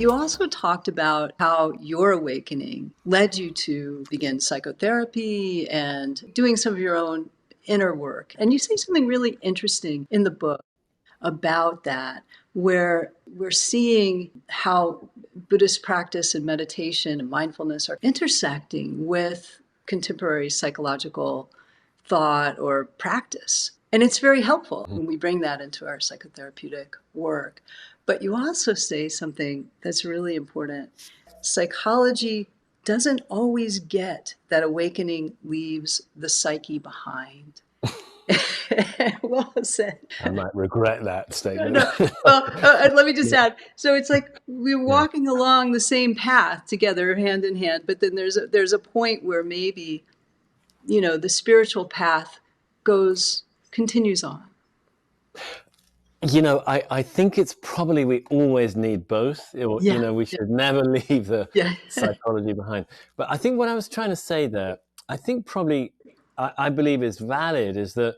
you also talked about how your awakening led you to begin psychotherapy and doing some of your own inner work. And you say something really interesting in the book about that, where we're seeing how Buddhist practice and meditation and mindfulness are intersecting with contemporary psychological thought or practice. And it's very helpful when we bring that into our psychotherapeutic work. But you also say something that's really important. Psychology doesn't always get that awakening leaves the psyche behind. Well said. I might regret that statement. No. Well, let me just add. So it's like we're walking along the same path together, hand in hand. But then there's a point where maybe, the spiritual path continues on. I think it's probably we always need both. We should never leave the psychology behind. But I think what I was trying to say there, I think probably I believe is valid is that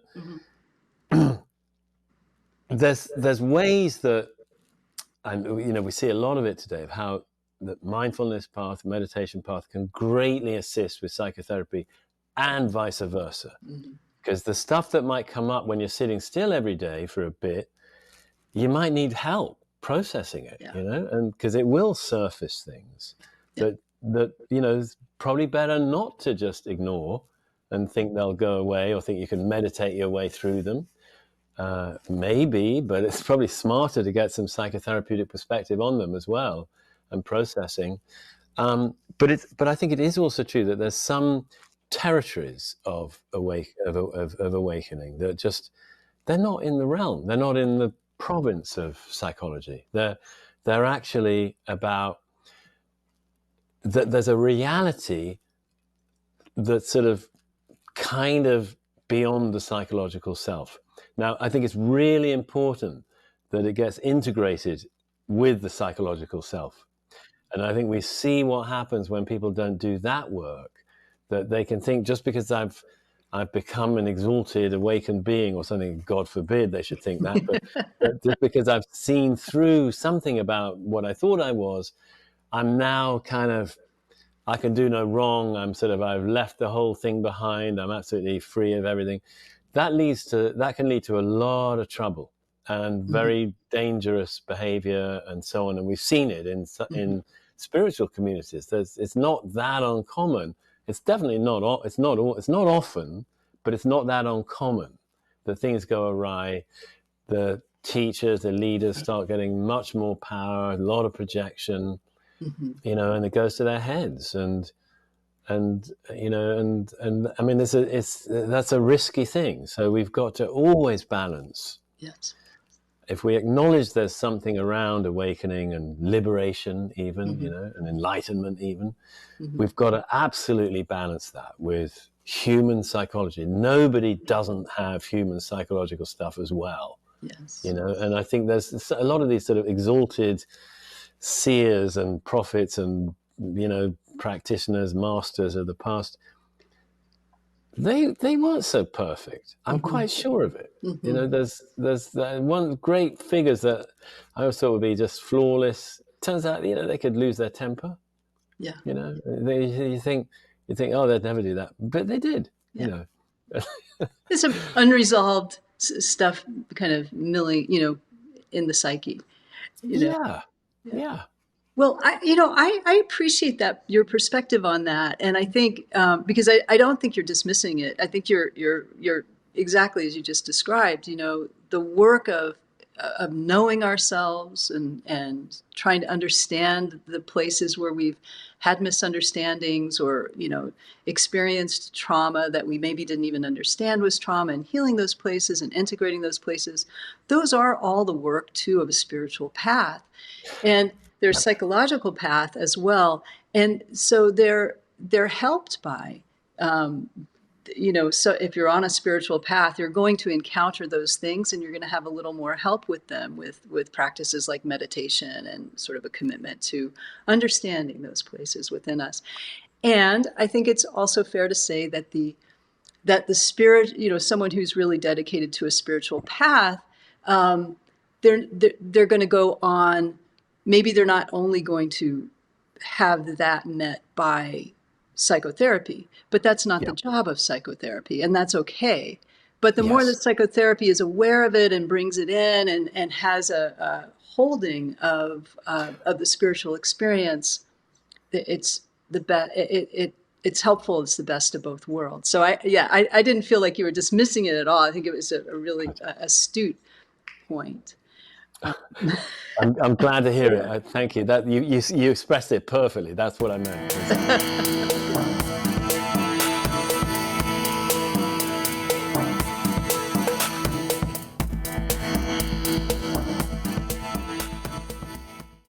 there's ways that, and we see a lot of it today of how the mindfulness path, meditation path can greatly assist with psychotherapy and vice versa. Because the stuff that might come up when you're sitting still every day for a bit, you might need help processing it, and because it will surface things that it's probably better not to just ignore and think they'll go away or think you can meditate your way through them. Maybe, but it's probably smarter to get some psychotherapeutic perspective on them as well and processing. But I think it is also true that there's some territories of awakening that just they're not in the realm, they're not in the province of psychology. They're actually about that. There's a reality that's sort of kind of beyond the psychological self. Now, I think it's really important that it gets integrated with the psychological self. And I think we see what happens when people don't do that work, that they can think just because I've become an exalted, awakened being or something, God forbid they should think that, but just because I've seen through something about what I thought I was, I'm now I can do no wrong. I've left the whole thing behind. I'm absolutely free of everything. That can lead to a lot of trouble and very dangerous behavior and so on. And we've seen it in spiritual communities. It's not that uncommon. It's definitely not. It's not often, but it's not that uncommon that things go awry. The teachers, the leaders start getting much more power, a lot of projection, and it goes to their heads. And I mean, that's a risky thing. So we've got to always balance. Yes. If we acknowledge there's something around awakening and liberation, even, and enlightenment, even, we've got to absolutely balance that with human psychology. Nobody doesn't have human psychological stuff as well. Yes. And I think there's a lot of these sort of exalted seers and prophets and, practitioners, masters of the past. They weren't so perfect. I'm quite sure of it. There's one great figures that I always thought would be just flawless. Turns out, they could lose their temper. Yeah. You think, oh, they'd never do that, but they did. Yeah. There's some unresolved stuff, kind of milling, in the psyche. Yeah. Well, I appreciate that, your perspective on that, and I think because I don't think you're dismissing it. I think you're exactly as you just described. The work of knowing ourselves and trying to understand the places where we've had misunderstandings or experienced trauma that we maybe didn't even understand was trauma, and healing those places and integrating those places. Those are all the work too of a spiritual path, and there's psychological path as well. And so they're helped by, so if you're on a spiritual path, you're going to encounter those things and you're going to have a little more help with them with practices like meditation and sort of a commitment to understanding those places within us. And I think it's also fair to say that the spirit, someone who's really dedicated to a spiritual path, they're going to go on maybe they're not only going to have that met by psychotherapy, but that's not the Yeah. job of psychotherapy, and that's okay. But the more that Yes. psychotherapy is aware of it and brings it in and has a holding of the spiritual experience, it's the best. It's helpful. It's the best of both worlds. So I didn't feel like you were dismissing it at all. I think it was a really astute point. I'm glad to hear Yeah. it. Thank you. That you expressed it perfectly. That's what I meant.